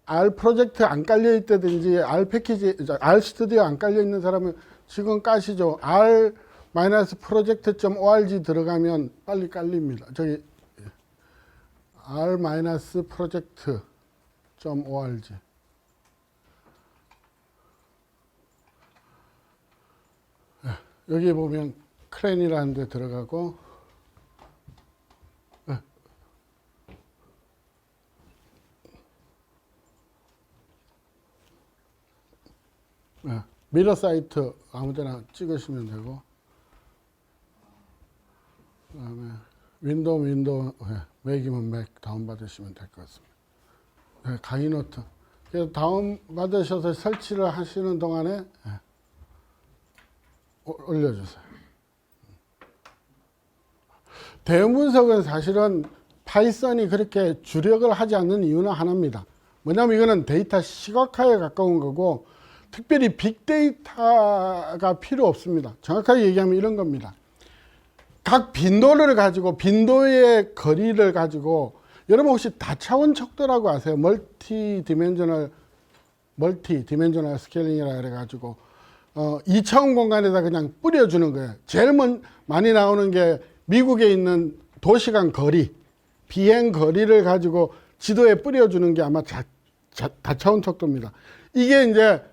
R 프로젝트 안 깔려 있다든지 R 패키지, R 스튜디오 안 깔려 있는 사람은 지금 까시죠. r-project.org 들어가면 빨리 깔립니다. 저기 r-project.org. 여기 보면 크랜이라는 데 들어가고 미러 사이트 아무데나 찍으시면 되고, 그다음에 윈도우 맥이면 맥 다운받으시면 될 것 같습니다. 강의 노트. 그래서 다운받으셔서 설치를 하시는 동안에 올려주세요. 대응 분석은 사실은 파이썬이 그렇게 주력을 하지 않는 이유는 하나입니다. 뭐냐면 이거는 데이터 시각화에 가까운 거고, 특별히 빅데이터가 필요 없습니다. 정확하게 얘기하면 이런 겁니다. 각 빈도를 가지고, 빈도의 거리를 가지고, 여러분 혹시 다차원 척도라고 아세요? 멀티 디멘셔널 스케일링이라 그래가지고 2차원 공간에다 그냥 뿌려주는 거예요. 제일 많이 나오는 게 미국에 있는 도시 간 거리, 비행 거리를 가지고 지도에 뿌려주는 게 아마 다차원 척도입니다. 이게 이제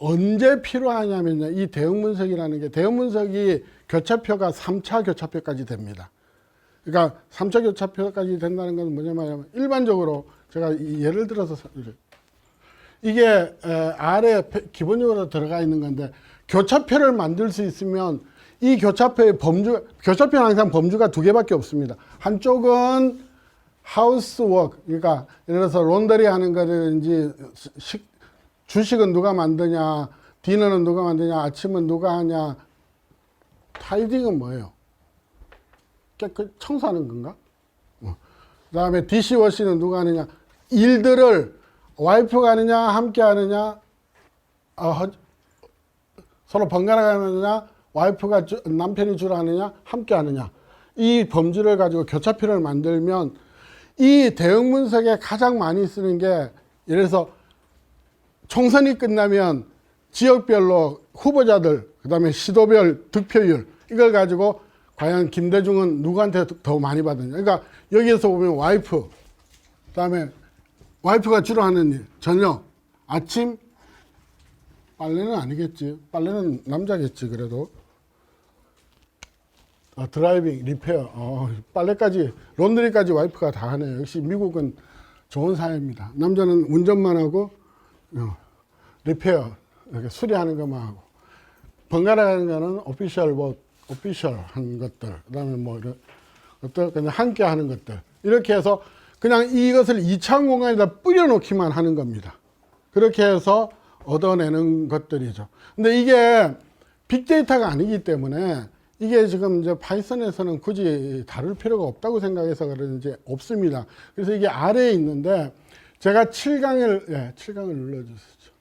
언제 필요하냐면요, 이 대응 분석이라는 게, 대응 분석이 교차표가 3차 교차표까지 됩니다. 그러니까 3차 교차표까지 된다는 건 뭐냐면, 일반적으로 제가 예를 들어서 이게 R에 기본적으로 들어가 있는 건데, 교차표를 만들 수 있으면 이 교차표의 교차표는 항상 범주가 두 개밖에 없습니다. 한쪽은 하우스워크, 그러니까 예를 들어서 론더리 하는 거라든지, 주식은 누가 만드냐, 디너는 누가 만드냐, 아침은 누가 하냐, 타이딩은 뭐예요? 청소하는 건가? 그 다음에 디시워시는 누가 하느냐, 일들을 와이프가 하느냐, 함께 하느냐, 서로 번갈아 가느냐, 와이프가 남편이 주로 하느냐, 함께 하느냐, 이 범주를 가지고 교차표를 만들면, 이 대응 분석에 가장 많이 쓰는 게, 예를 들어서 총선이 끝나면 지역별로 후보자들, 그 다음에 시도별 득표율, 이걸 가지고 과연 김대중은 누구한테 더 많이 받느냐. 그러니까 여기에서 보면 와이프, 그 다음에 와이프가 주로 하는 일, 저녁, 아침, 빨래는 아니겠지. 빨래는 남자겠지, 그래도. 드라이빙, 리페어, 빨래까지, 론드리까지 와이프가 다 하네요. 역시 미국은 좋은 사회입니다. 남자는 운전만 하고, 리페어, 이렇게 수리하는 것만 하고, 번갈아 가는 거는 오피셜한 것들, 그 다음에 뭐, 그냥 함께 하는 것들. 이렇게 해서 그냥 이것을 2차원 공간에다 뿌려놓기만 하는 겁니다. 그렇게 해서 얻어내는 것들이죠. 근데 이게 빅데이터가 아니기 때문에 이게 지금 이제 파이썬에서는 굳이 다룰 필요가 없다고 생각해서 그런지 없습니다. 그래서 이게 아래에 있는데, 제가 7강을, 7강을 눌러주시죠.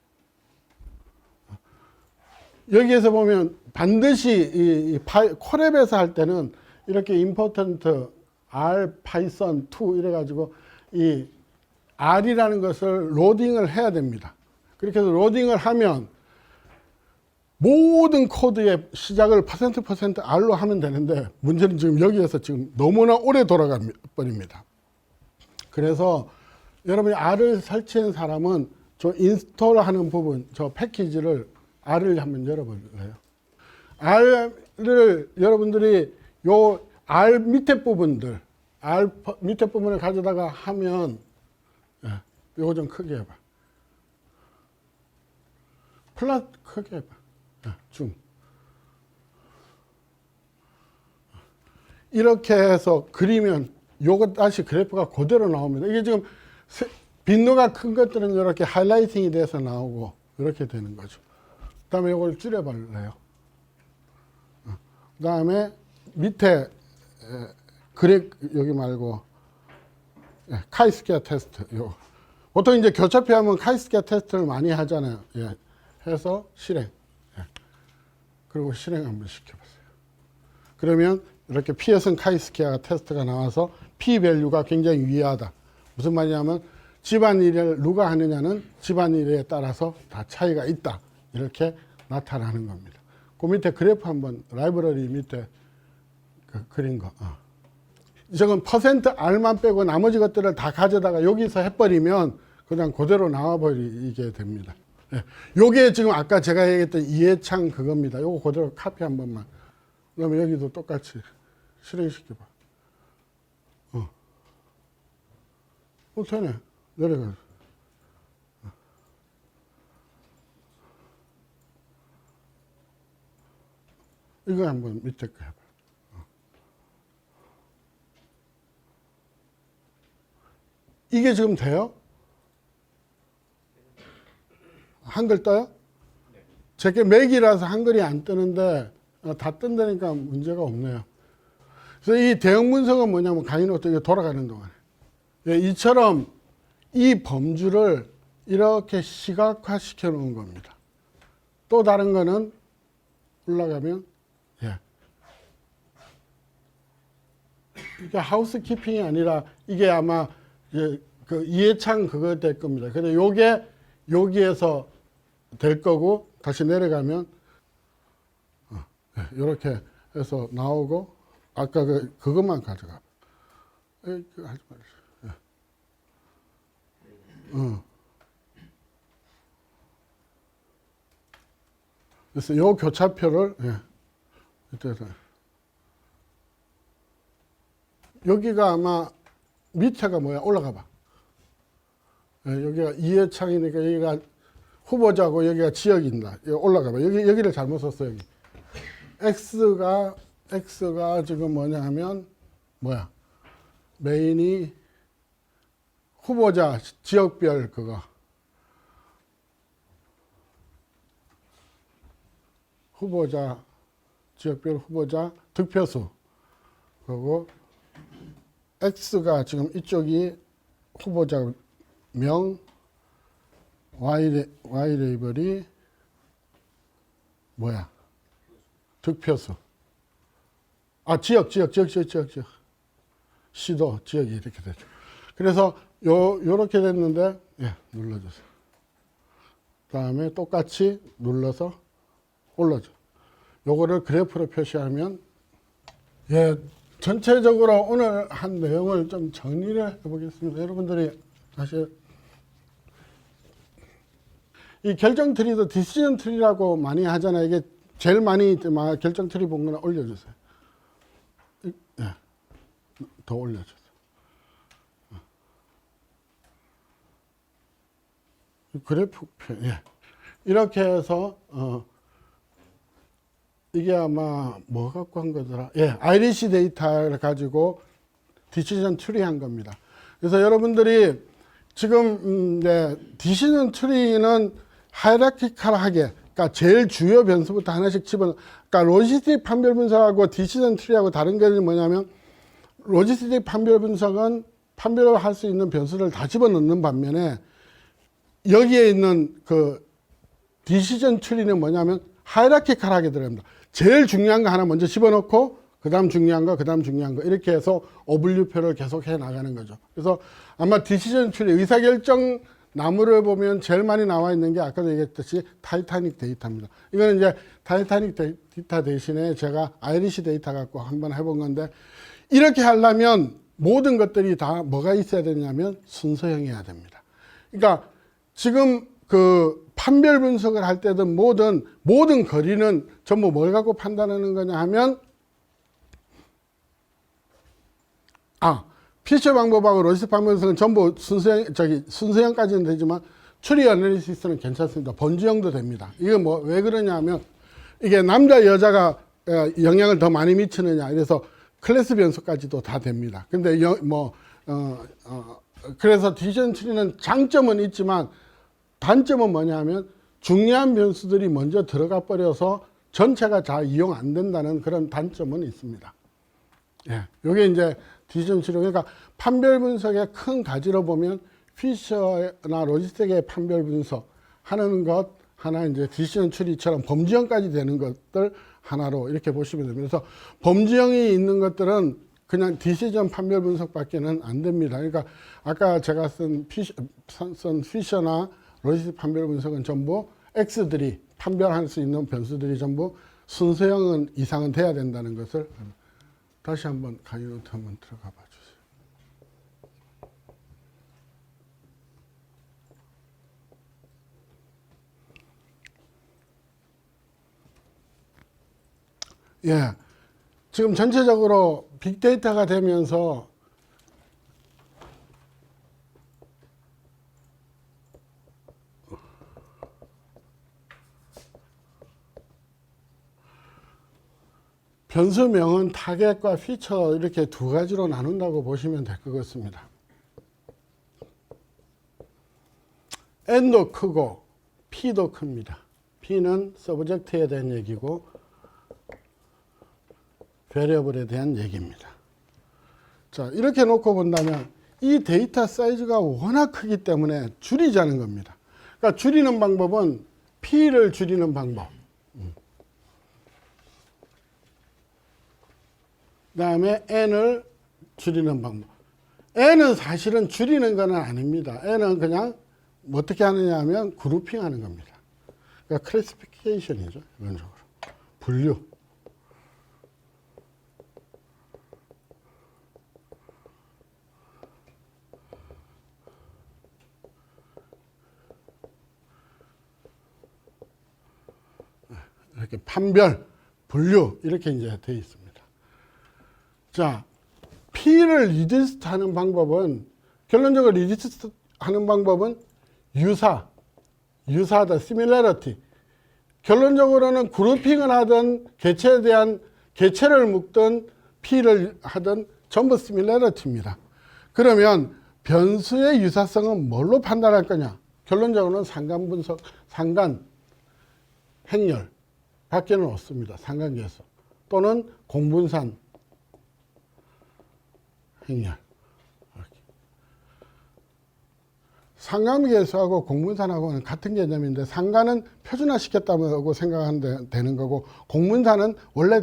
여기에서 보면 반드시 콜앱에서 할 때는 이렇게 important R python 2 이래가지고 이 R이라는 것을 로딩을 해야 됩니다. 그렇게 해서 로딩을 하면 모든 코드의 시작을 %% R로 하면 되는데, 문제는 지금 여기에서 지금 너무나 오래 돌아가 버립니다. 그래서 여러분이 R을 설치한 사람은 저 인스톨 하는 부분, 저 패키지를 R을 한번 열어볼래요? R를 여러분들이 요 R 밑에 부분들, R 밑에 부분을 가져다가 하면, 요거 좀 크게 해봐. 크게 해봐. 줌. 이렇게 해서 그리면 요거 다시 그래프가 그대로 나옵니다. 이게 지금 빈도가 큰 것들은 이렇게 하이라이팅이 돼서 나오고 이렇게 되는 거죠. 그 다음에 이걸 줄여볼래요. 그 다음에 밑에 여기 말고 카이스케어 테스트. 보통 이제 교차표 하면 카이스케어 테스트를 많이 하잖아요. 해서 실행. 그리고 실행 한번 시켜보세요. 그러면 이렇게 피어슨 카이스키아 테스트가 나와서 P-밸류가 굉장히 유의하다. 무슨 말이냐면 집안일을 누가 하느냐는 집안일에 따라서 다 차이가 있다. 이렇게 나타나는 겁니다. 그 밑에 그래프 한번 라이브러리 밑에 그린 거. 저건 퍼센트 R만 빼고 나머지 것들을 다 가져다가 여기서 해버리면 그냥 그대로 나와버리게 됩니다. 예. 요게 지금 아까 제가 얘기했던 이해창 그겁니다. 요거 그대로 카피 한 번만. 그 다음에 여기도 똑같이 실행시켜봐. 되네. 내려가. 이거 한번 밑에 거 해봐. 이게 지금 돼요? 한글 떠요? 제게 맥이라서 한글이 안 뜨는데 다 뜬다니까 문제가 없네요. 그래서 이 대응 분석은 뭐냐면 강의는 어떻게 돌아가는 동안에 이처럼 이 범주를 이렇게 시각화 시켜 놓은 겁니다. 또 다른 거는 올라가면 이게 하우스키핑이 아니라 이게 아마 그 이해창 그거 될 겁니다. 근데 요게 여기에서 될 거고 다시 내려가면 이렇게 해서 나오고 아까 그것만 가져가. 하지 말자. 그래서 요 교차표를 여기가 아마 밑에가 뭐야? 올라가 봐. 여기가 이해창이니까 여기가 후보자고 여기가 지역인다. 여기 올라가 봐. 여기를 잘못 썼어, 여기. X가 지금 뭐냐 하면, 뭐야? 메인이 후보자 지역별 그거. 후보자, 지역별 후보자 득표수. 그리고 X가 지금 이쪽이 후보자 명, Y 레이블이 뭐야? 득표수. 지역. 시도, 지역이 이렇게 되죠. 그래서 요렇게 됐는데, 눌러주세요. 그 다음에 똑같이 눌러서 올려줘. 요거를 그래프로 표시하면, 전체적으로 오늘 한 내용을 좀 정리를 해보겠습니다. 여러분들이 사실 이 결정 트리도 디시전 트리라고 많이 하잖아요. 이게 제일 많이 결정 트리 본 거는 올려주세요. 더 올려주세요. 그래프표, 이렇게 해서 이게 아마 뭐 갖고 한 거더라? 아이리시 데이터를 가지고 디시전 트리 한 겁니다. 그래서 여러분들이 지금 디시전 트리는 하이라키칼하게, 그러니까 제일 주요 변수부터 하나씩 그러니까 로지스틱 판별 분석하고 디시전 트리하고 다른 게 뭐냐면 로지스틱 판별 분석은 판별을 할 수 있는 변수를 다 집어넣는 반면에 여기에 있는 그 디시전 트리는 뭐냐면 하이라키칼하게 들어갑니다. 제일 중요한 거 하나 먼저 집어넣고 그 다음 중요한 거, 그 다음 중요한 거 이렇게 해서 오분류표를 계속 해 나가는 거죠. 그래서 아마 디시전 트리, 의사결정 나무를 보면 제일 많이 나와 있는 게 아까도 얘기했듯이 타이타닉 데이터입니다. 이거는 이제 타이타닉 데이터 대신에 제가 아이리시 데이터 갖고 한번 해본 건데 이렇게 하려면 모든 것들이 다 뭐가 있어야 되냐면 순서형이어야 됩니다. 그러니까 지금 그 판별 분석을 할 때든 모든 거리는 전부 뭘 갖고 판단하는 거냐 하면 피처 방법하고 로지스틱 판별 분석은 전부 순서형까지는 되지만 추리 어널리시스는 괜찮습니다. 번지형도 됩니다. 이게 왜 그러냐 하면 이게 남자 여자가 영향을 더 많이 미치느냐 그래서 클래스 변수까지도 다 됩니다. 근데 그래서 디시전 트리는 장점은 있지만 단점은 뭐냐 하면 중요한 변수들이 먼저 들어가 버려서 전체가 잘 이용 안 된다는 그런 단점은 있습니다. 요게 이제 디시전 트리, 그러니까 판별 분석의 큰 가지로 보면 피셔나 로지스틱의 판별 분석 하는 것 하나 이제 디시전 트리처럼 범지형까지 되는 것들 하나로 이렇게 보시면 됩니다. 그래서 범주형이 있는 것들은 그냥 디시전 판별 분석밖에는 안 됩니다. 그러니까 아까 제가 쓴 피셔나 로지스 판별 분석은 전부 X들이 판별할 수 있는 변수들이 전부 순서형 이상은 돼야 된다는 것을 다시 한번 강의 노트 한번 들어가 봐 주세요. 예. 지금 전체적으로 빅데이터가 되면서 변수명은 타겟과 피처 이렇게 두 가지로 나눈다고 보시면 될 것 같습니다. N도 크고 P도 큽니다. P는 서브젝트에 대한 얘기고 베리어블에 대한 얘기입니다. 자, 이렇게 놓고 본다면 이 데이터 사이즈가 워낙 크기 때문에 줄이자는 겁니다. 그러니까 줄이는 방법은 P를 줄이는 방법. 그 다음에 N을 줄이는 방법. N은 사실은 줄이는 건 아닙니다. N은 그냥 어떻게 하느냐 하면 그룹핑 하는 겁니다. 그러니까 클래시피케이션이죠. 기본적으로. 분류. 이렇게 판별, 분류 이렇게 이제 되어 있습니다. 자, P를 리디스트 하는 방법은 결론적으로 리디스트 하는 방법은 유사하다, similarity. 결론적으로는 그룹핑을 하든 개체에 대한 개체를 묶든 P를 하든 전부 similarity입니다. 그러면 변수의 유사성은 뭘로 판단할 거냐? 결론적으로는 상관 분석, 상관 행렬 밖에는 없습니다. 상관계수 또는 공분산 행렬. 상관계수하고 공분산하고는 같은 개념인데 상관은 표준화시켰다고 생각하면 되는 거고 공분산은 원래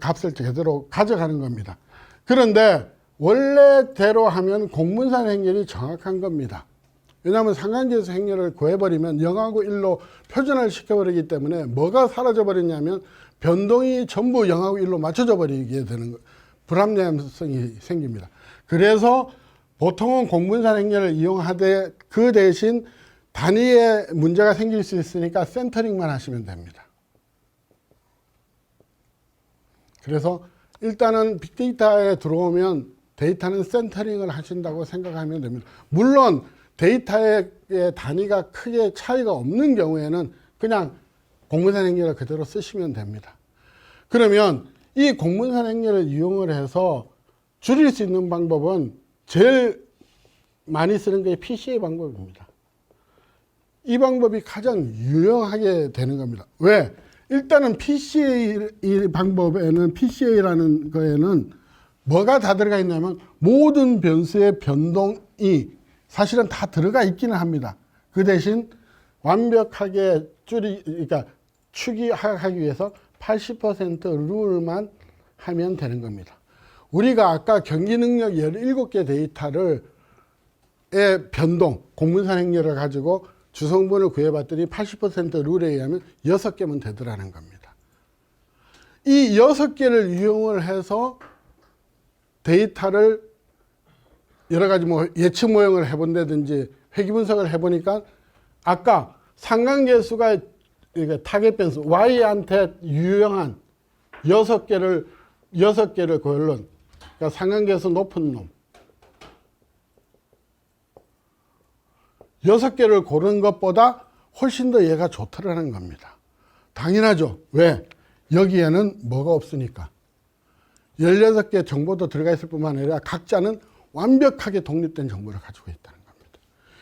값을 제대로 가져가는 겁니다. 그런데 원래대로 하면 공분산 행렬이 정확한 겁니다. 왜냐하면 상관계수 행렬을 구해버리면 0하고 1로 표준화를 시켜버리기 때문에 뭐가 사라져버리냐면 변동이 전부 0하고 1로 맞춰져 버리게 되는 거예요. 불합리성이 생깁니다. 그래서 보통은 공분산 행렬을 이용하되 그 대신 단위에 문제가 생길 수 있으니까 센터링만 하시면 됩니다. 그래서 일단은 빅데이터에 들어오면 데이터는 센터링을 하신다고 생각하면 됩니다. 물론 데이터의 단위가 크게 차이가 없는 경우에는 그냥 공분산 행렬을 그대로 쓰시면 됩니다. 그러면 이 공분산 행렬을 이용을 해서 줄일 수 있는 방법은 제일 많이 쓰는 게 PCA 방법입니다. 이 방법이 가장 유용하게 되는 겁니다. 왜? 일단은 PCA 방법에는 PCA라는 거에는 뭐가 다 들어가 있냐면 모든 변수의 변동이 사실은 다 들어가 있기는 합니다. 그 대신 완벽하게 그러니까 추기하기 위해서 80% 룰만 하면 되는 겁니다. 우리가 아까 경기 능력 17개 데이터를 변동, 공분산 행렬을 가지고 주성분을 구해봤더니 80% 룰에 의하면 6개면 되더라는 겁니다. 이 6개를 이용을 해서 데이터를 여러 가지 뭐 예측 모형을 해본다든지 회귀 분석을 해보니까 아까 상관계수가 타겟 변수 Y한테 유용한 6개를 고른 그러니까 상관계수 높은 놈 6개를 고른 것보다 훨씬 더 얘가 좋더라는 겁니다. 당연하죠. 왜? 여기에는 뭐가 없으니까 16개 정보도 들어가 있을 뿐만 아니라 각자는 완벽하게 독립된 정보를 가지고 있다는 겁니다.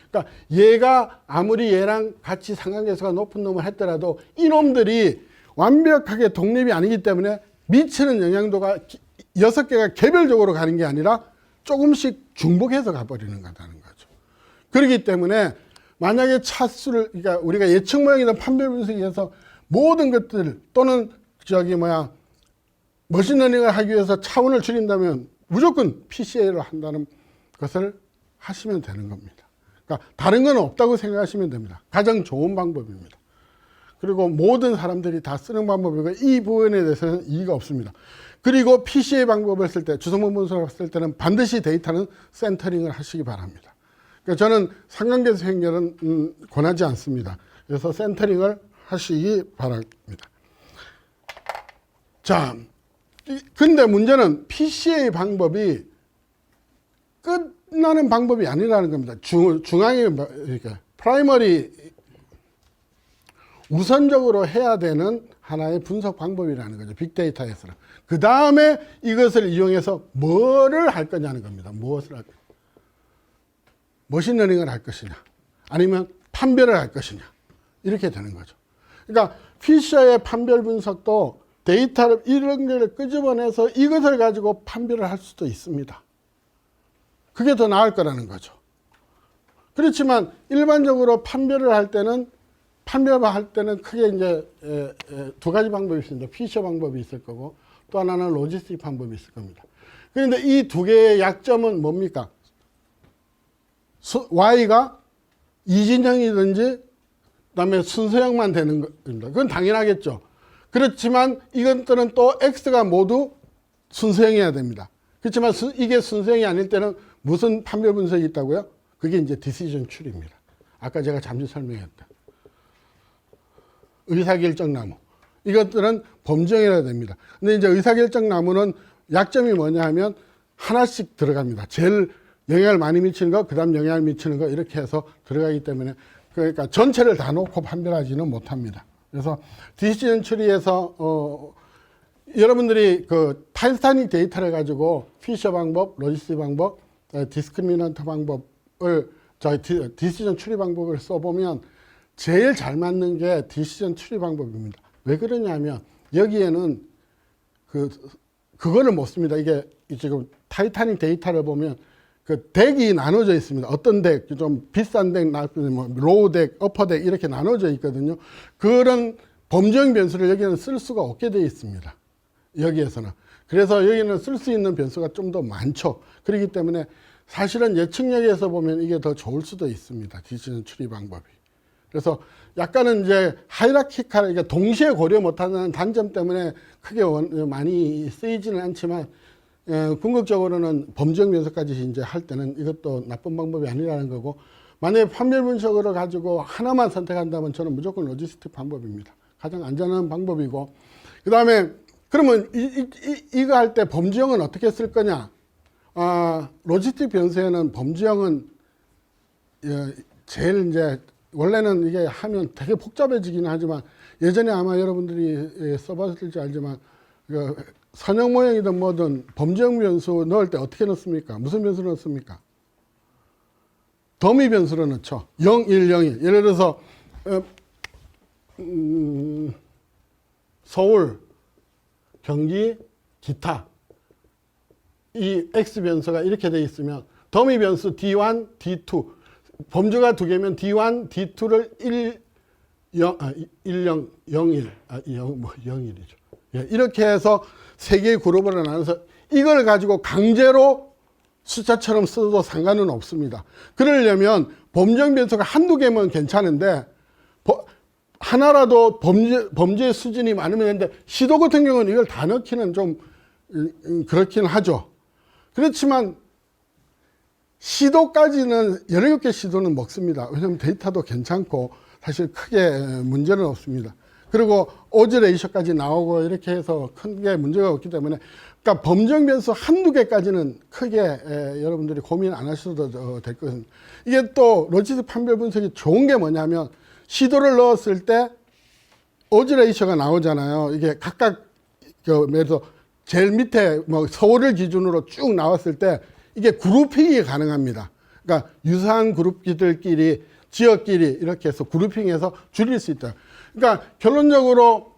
그러니까 얘가 아무리 얘랑 같이 상관계수가 높은 놈을 했더라도 이놈들이 완벽하게 독립이 아니기 때문에 미치는 영향도가 6개가 개별적으로 가는 게 아니라 조금씩 중복해서 가버리는 거다는 거죠. 그렇기 때문에 만약에 차수를 그러니까 우리가 예측 모형이나 판별 분석에서 모든 것들 또는 머신러닝을 하기 위해서 차원을 줄인다면 무조건 PCA를 한다는 것을 하시면 되는 겁니다. 그러니까 다른 건 없다고 생각하시면 됩니다. 가장 좋은 방법입니다. 그리고 모든 사람들이 다 쓰는 방법이고 이 부분에 대해서는 이의가 없습니다. 그리고 PCA 방법을 쓸 때, 주성분 분석을 쓸 때는 반드시 데이터는 센터링을 하시기 바랍니다. 그러니까 저는 상관계수 행렬은 권하지 않습니다. 그래서 센터링을 하시기 바랍니다. 자, 근데 문제는 PCA 방법이 끝나는 방법이 아니라는 겁니다. 중앙에 이렇게 프라이머리 우선적으로 해야 되는 하나의 분석 방법이라는 거죠. 빅데이터에서는. 그 다음에 이것을 이용해서 뭐를 할 거냐는 겁니다. 무엇을 할 거냐. 머신러닝을 할 것이냐. 아니면 판별을 할 것이냐. 이렇게 되는 거죠. 그러니까 피셔의 판별 분석도 데이터를 이런 걸 끄집어내서 이것을 가지고 판별을 할 수도 있습니다. 그게 더 나을 거라는 거죠. 그렇지만 일반적으로 판별할 때는 크게 이제 두 가지 방법이 있습니다. 피셔 방법이 있을 거고 또 하나는 로지스틱 방법이 있을 겁니다. 그런데 이 두 개의 약점은 뭡니까? Y가 이진형이든지 그다음에 순서형만 되는 겁니다. 그건 당연하겠죠. 그렇지만 이것들은 또 X가 모두 순서형이어야 됩니다. 그렇지만 이게 순서형이 아닐 때는 무슨 판별 분석이 있다고요? 그게 이제 디시전 트리입니다. 아까 제가 잠시 설명했던 의사결정 나무. 이것들은 범정이라야 됩니다. 근데 이제 의사결정 나무는 약점이 뭐냐 하면 하나씩 들어갑니다. 제일 영향을 많이 미치는 거, 그 다음 영향을 미치는 거 이렇게 해서 들어가기 때문에 그러니까 전체를 다 놓고 판별하지는 못합니다. 그래서 디시전 트리에서 여러분들이 그 타임스타닝 데이터를 가지고 피셔 방법, 로지스틱 방법, 디스크리미넌트 방법을 디시전 트리 방법을 써보면 제일 잘 맞는 게 디시전 트리 방법입니다. 왜 그러냐면 여기에는 그거를 못 씁니다. 이게 지금 타이타닉 데이터를 보면 그 덱이 나눠져 있습니다. 어떤 덱, 좀 비싼 덱, 뭐 로우 덱, 어퍼 덱 이렇게 나눠져 있거든요. 그런 범정 변수를 여기는 쓸 수가 없게 되어 있습니다. 여기에서는. 그래서 여기는 쓸 수 있는 변수가 좀 더 많죠. 그렇기 때문에 사실은 예측력에서 보면 이게 더 좋을 수도 있습니다. 디시전 트리 방법이. 그래서 약간은 이제 하이라키칼, 그러니까 동시에 고려 못하는 단점 때문에 크게 많이 쓰이지는 않지만 궁극적으로는 범정 변수까지 이제 할 때는 이것도 나쁜 방법이 아니라는 거고, 만약에 판별 분석으로 가지고 하나만 선택한다면 저는 무조건 로지스틱 방법입니다. 가장 안전한 방법이고, 그 다음에 그러면 이거 할 때 범지형은 어떻게 쓸 거냐? 로지스틱 변수에는 범지형은 제일 이제 원래는 이게 하면 되게 복잡해지긴 하지만 예전에 아마 여러분들이 써봤을지 알지만 선형 모형이든 뭐든 범정 변수 넣을 때 어떻게 넣습니까? 무슨 변수 넣습니까? 더미 변수로 넣죠. 0, 1, 0, 1. 예를 들어서 서울, 경기, 기타 이 X 변수가 이렇게 돼 있으면 더미 변수 D1, D2 범주가 두 개면 D1, D2를 10, 01, 01이죠. 이렇게 해서 세 개의 그룹으로 나눠서 이걸 가지고 강제로 숫자처럼 써도 상관은 없습니다. 그러려면 범정 변수가 한두 개면 괜찮은데 하나라도 범죄 수준이 많으면 되는데 시도 같은 경우는 이걸 다 넣기는 좀 그렇긴 하죠. 그렇지만 시도까지는 17개 시도는 먹습니다. 왜냐하면 데이터도 괜찮고 사실 크게 문제는 없습니다. 그리고 오즈 레이셔까지 나오고 이렇게 해서 크게 문제가 없기 때문에 그러니까 범정 변수 한두 개까지는 크게 여러분들이 고민 안 하셔도 될 것은, 이게 또 로지스틱 판별 분석이 좋은 게 뭐냐면 시도를 넣었을 때 오즈 레이셔가 나오잖아요. 이게 각각 예를 들어 제일 밑에 뭐 서울을 기준으로 쭉 나왔을 때 이게 그룹핑이 가능합니다. 그러니까 유사한 그룹들끼리 지역끼리 이렇게 해서 그룹핑해서 줄일 수 있다. 그러니까 결론적으로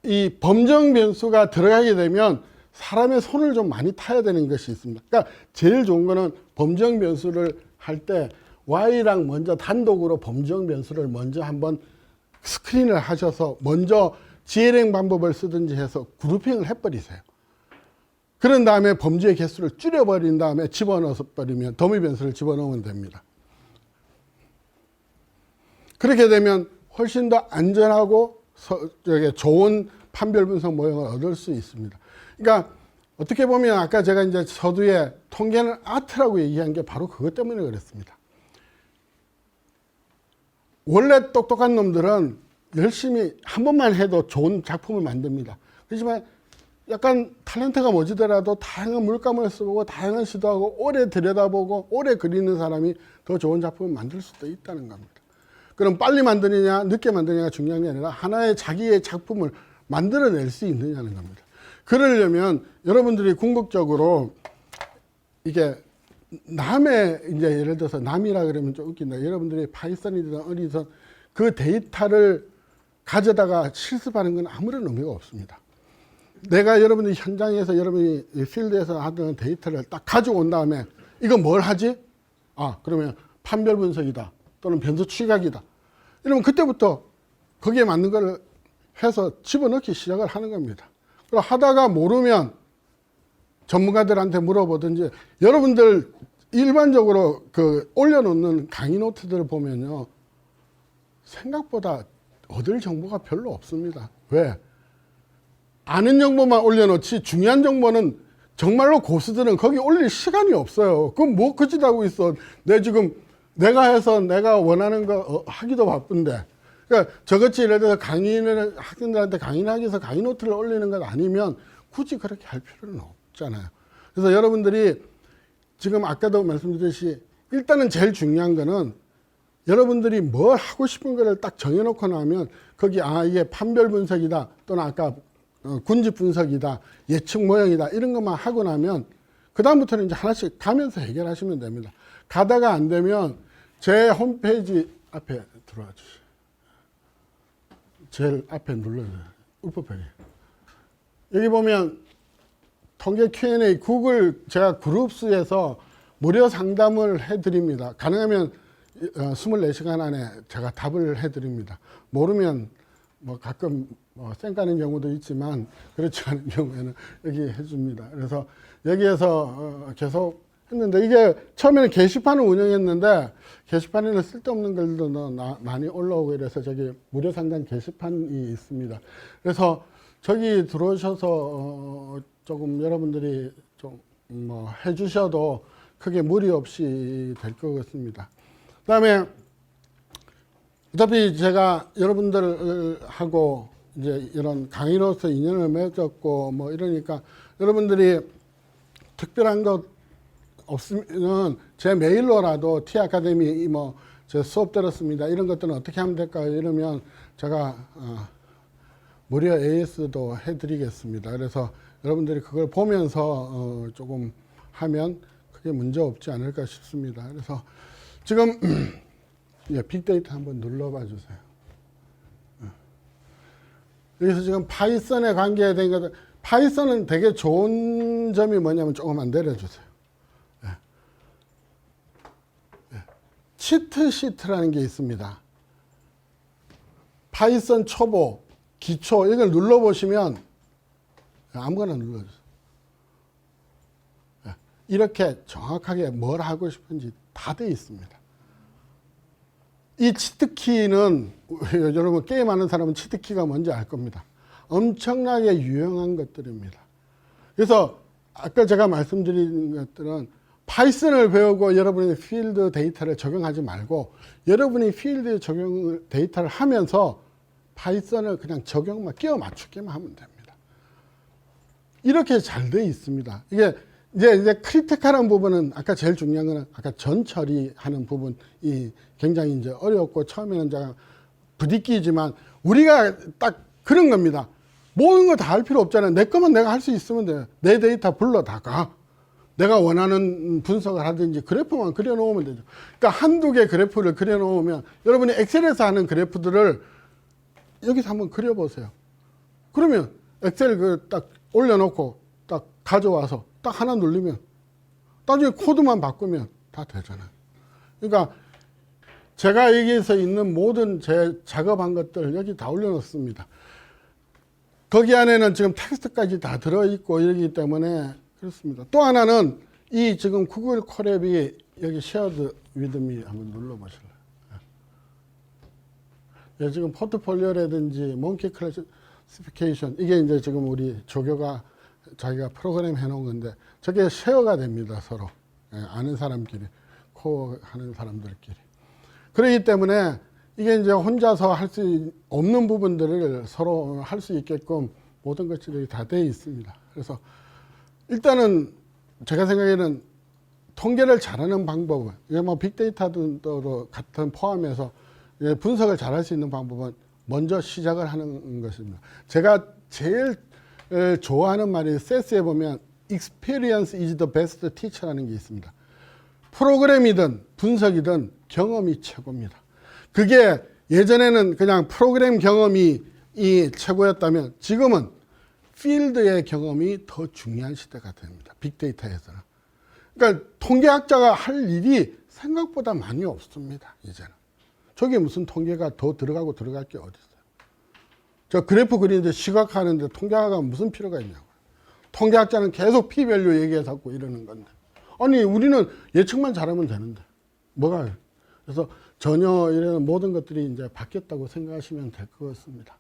이 범정 변수가 들어가게 되면 사람의 손을 좀 많이 타야 되는 것이 있습니다. 그러니까 제일 좋은 거는 범정 변수를 할 때 Y랑 먼저 단독으로 범정 변수를 먼저 한번 스크린을 하셔서 먼저 GL행 방법을 쓰든지 해서 그룹핑을 해버리세요. 그런 다음에 범주의 개수를 줄여버린 다음에 집어넣어서 버리면 더미 변수를 집어넣으면 됩니다. 그렇게 되면 훨씬 더 안전하고 좋은 판별 분석 모형을 얻을 수 있습니다. 그러니까 어떻게 보면 아까 제가 이제 서두에 통계는 아트라고 얘기한 게 바로 그것 때문에 그랬습니다. 원래 똑똑한 놈들은 열심히 한 번만 해도 좋은 작품을 만듭니다. 그렇지만 약간 탤런트가 모자더라도 다양한 물감을 써보고 다양한 시도하고 오래 들여다보고 오래 그리는 사람이 더 좋은 작품을 만들 수도 있다는 겁니다. 그럼 빨리 만드느냐 늦게 만드느냐가 중요한 게 아니라 하나의 자기의 작품을 만들어낼 수 있느냐는 겁니다. 그러려면 여러분들이 궁극적으로 이게 남의 이제 예를 들어서 남이라 그러면 좀 웃긴다. 여러분들이 파이썬이든 어디든 그 데이터를 가져다가 실습하는 건 아무런 의미가 없습니다. 내가 여러분이 현장에서 여러분이 필드에서 하던 데이터를 딱 가지고 온 다음에 이건 뭘 하지? 그러면 판별 분석이다 또는 변수 취각이다. 이러면 그때부터 거기에 맞는 걸 해서 집어넣기 시작을 하는 겁니다. 그리고 하다가 모르면 전문가들한테 물어보든지 여러분들 일반적으로 그 올려놓는 강의 노트들을 보면요. 생각보다 얻을 정보가 별로 없습니다. 왜? 아는 정보만 올려놓지 중요한 정보는 정말로 고수들은 거기 올릴 시간이 없어요. 그럼 뭐 그짓하고 있어. 내가 해서 내가 원하는 거 하기도 바쁜데. 그러니까 저같이 예를 들어서 강의를 학생들한테 강의를 하기 위해서 강의 노트를 올리는 것 아니면 굳이 그렇게 할 필요는 없잖아요. 그래서 여러분들이 지금 아까도 말씀드렸듯이 일단은 제일 중요한 거는 여러분들이 뭘 하고 싶은 거를 딱 정해놓고 나면 거기 이게 판별 분석이다 또는 아까 군집 분석이다 예측 모형이다 이런 것만 하고 나면 그 다음부터는 이제 하나씩 가면서 해결하시면 됩니다. 가다가 안 되면 제 홈페이지 앞에 들어와 주세요. 제일 앞에 눌러줘요. 우퍼페이. 여기 보면 통계 Q&A 구글 제가 그룹스에서 무료 상담을 해드립니다. 가능하면 24시간 안에 제가 답을 해드립니다. 모르면 뭐 가끔 쌩까는 경우도 있지만 그렇지 않은 경우에는 여기 해줍니다. 그래서 여기에서 계속 했는데 이게 처음에는 게시판을 운영했는데 게시판에는 쓸데없는 글도 많이 올라오고 이래서 저기 무료 상담 게시판이 있습니다. 그래서 저기 들어오셔서 조금 여러분들이 좀 뭐 해주셔도 크게 무리 없이 될 것 같습니다. 그 다음에 어차피 제가 여러분들하고 이제 이런 강의로서 인연을 맺었고 뭐 이러니까 여러분들이 특별한 것 없으면 제 메일로라도 T아카데미 뭐 제 수업 들었습니다. 이런 것들은 어떻게 하면 될까요? 이러면 제가 무료 AS도 해드리겠습니다. 그래서 여러분들이 그걸 보면서 조금 하면 크게 문제 없지 않을까 싶습니다. 그래서 지금 빅데이터 한번 눌러봐 주세요. 여기서 지금 파이썬에 관계된 것들, 파이썬은 되게 좋은 점이 뭐냐면 조금만 내려주세요. 치트 시트라는 게 있습니다. 파이썬 초보, 기초 이걸 눌러보시면 아무거나 눌러주세요. 이렇게 정확하게 뭘 하고 싶은지 다 되어 있습니다. 이 치트키는 여러분 게임하는 사람은 치트키가 뭔지 알 겁니다. 엄청나게 유용한 것들입니다. 그래서 아까 제가 말씀드린 것들은 파이썬을 배우고 여러분의 필드 데이터를 적용하지 말고 여러분이 필드 적용 데이터를 하면서 파이썬을 그냥 적용만 끼워 맞추기만 하면 됩니다. 이렇게 잘 되어 있습니다. 이게 이제 크리티컬한 부분은 아까 제일 중요한 거는 아까 전 처리하는 부분이 굉장히 이제 어렵고 처음에는 제가 부딪히지만 우리가 딱 그런 겁니다. 모든 거 다 할 필요 없잖아요. 내 거만 내가 할 수 있으면 돼요. 내 데이터 불러다가 내가 원하는 분석을 하든지 그래프만 그려놓으면 되죠. 그러니까 한두 개 그래프를 그려놓으면 여러분이 엑셀에서 하는 그래프들을 여기서 한번 그려보세요. 그러면 엑셀 그 딱 올려놓고 딱 가져와서 딱 하나 누르면 나중에 코드만 바꾸면 다 되잖아요. 그러니까 제가 여기서 있는 모든 제 작업한 것들 여기 다 올려놓습니다. 거기 안에는 지금 텍스트까지 다 들어있고 이러기 때문에 그렇습니다. 또 하나는 이 지금 구글 콜앱이 여기 쉐어드 위드미 한번 눌러보실래요? 예, 지금 포트폴리오라든지 몽키 클래시피케이션 이게 이제 지금 우리 조교가 자기가 프로그램 해놓은 건데 저게 쉐어가 됩니다. 서로 아는 사람끼리 코어 하는 사람들끼리. 그렇기 때문에 이게 이제 혼자서 할 수 없는 부분들을 서로 할 수 있게끔 모든 것들이 다 되어 있습니다. 그래서 일단은 제가 생각에는 통계를 잘하는 방법은 이게 뭐 빅데이터도 같은 포함해서 분석을 잘할 수 있는 방법은 먼저 시작을 하는 것입니다. 제가 제일 좋아하는 말이 세스에 보면 experience is the best teacher라는 게 있습니다. 프로그램이든 분석이든 경험이 최고입니다. 그게 예전에는 그냥 프로그램 경험이 최고였다면 지금은 필드의 경험이 더 중요한 시대가 됩니다. 빅데이터에서는. 그러니까 통계학자가 할 일이 생각보다 많이 없습니다. 이제는. 저게 무슨 통계가 더 들어가고 들어갈 게 어디 있어요. 저 그래프 그리는데 시각하는데 통계학가 무슨 필요가 있냐고요. 통계학자는 계속 P-밸류 얘기해서 자꾸 이러는 건데. 아니 우리는 예측만 잘하면 되는데 뭐가. 그래서 전혀 이런 모든 것들이 이제 바뀌었다고 생각하시면 될 것 같습니다.